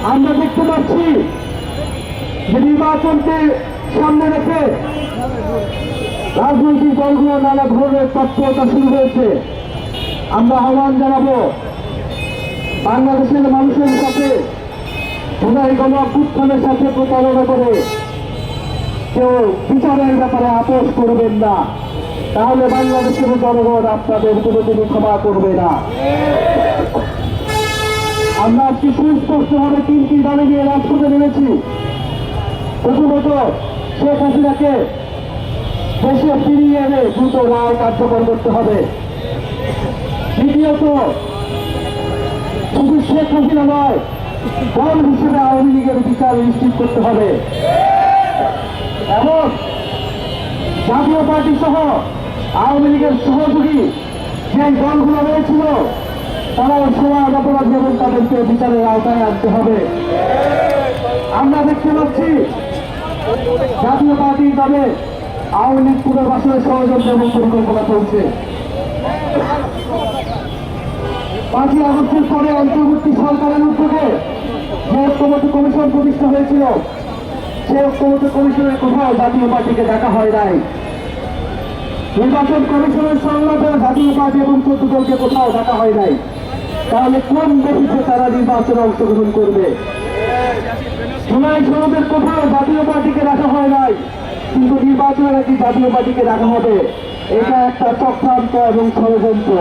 আমরা দেখতে পাচ্ছি যে নির্বাচনকে সামনে রেখে রাজনৈতিক দলগুলো নানা ধরনের তৎপরতা শুরু হয়েছে। আমরা আহ্বান জানাবো বাংলাদেশের মানুষের সাথে জুলাই গণঅভ্যুত্থানের সাথে প্রতারণা করে কেউ বিচারের ব্যাপারে আপোষ করবেন না, তাহলে বাংলাদেশের জনগণ আপনাদের কোনোদিনই ক্ষমা করবে না। আমরা আজকে সুস্পষ্টভাবে তিনটি দাবি নিয়ে রাজপথে নেমেছি। প্রথমত, শেখ হাসিনাকে দেশে ফিরিয়ে এনে দ্রুত রায় কার্যকর করতে হবে। দ্বিতীয়ত, শুধু শেখ হাসিনা নয়, দল হিসেবে আওয়ামী লীগের বিচার নিশ্চিত করতে হবে এবং জাতীয় পার্টি সহ আওয়ামী লীগের সহযোগী যে দলগুলো রয়েছিল তারাও সমাজ অপরাধী এবং তাদেরকে বিচারের আওতায় আনতে হবে। আমরা দেখতে পাচ্ছি জাতীয় পার্টির নামে আওয়ামী লীগ পুনর্বাসনের ষড়যন্ত্র এবং পরিকল্পনা চলছে। 5ই আগস্টের পরে অন্তর্বর্তী সরকারের উদ্যোগে যে ঐক্যমত্য কমিশন প্রতিষ্ঠা হয়েছিল, সেই ঐক্যমত্য কমিশনের কোথাও জাতীয় পার্টিকে ডাকা হয় নাই। নির্বাচন কমিশনের সংলাপে জাতীয় পার্টি এবং 14 দলকে কোথাও ডাকা হয় নাই। তাহলে কোন বেসিসে তারা নির্বাচনে অংশগ্রহণ করবে? জুলাই সনদের কোথাও জাতীয় পার্টিকে ডাকা হয় নাই, কিন্তু নির্বাচনে নাকি জাতীয় পার্টিকে ডাকা হবে। এটা একটা চক্রান্ত এবং ষড়যন্ত্র।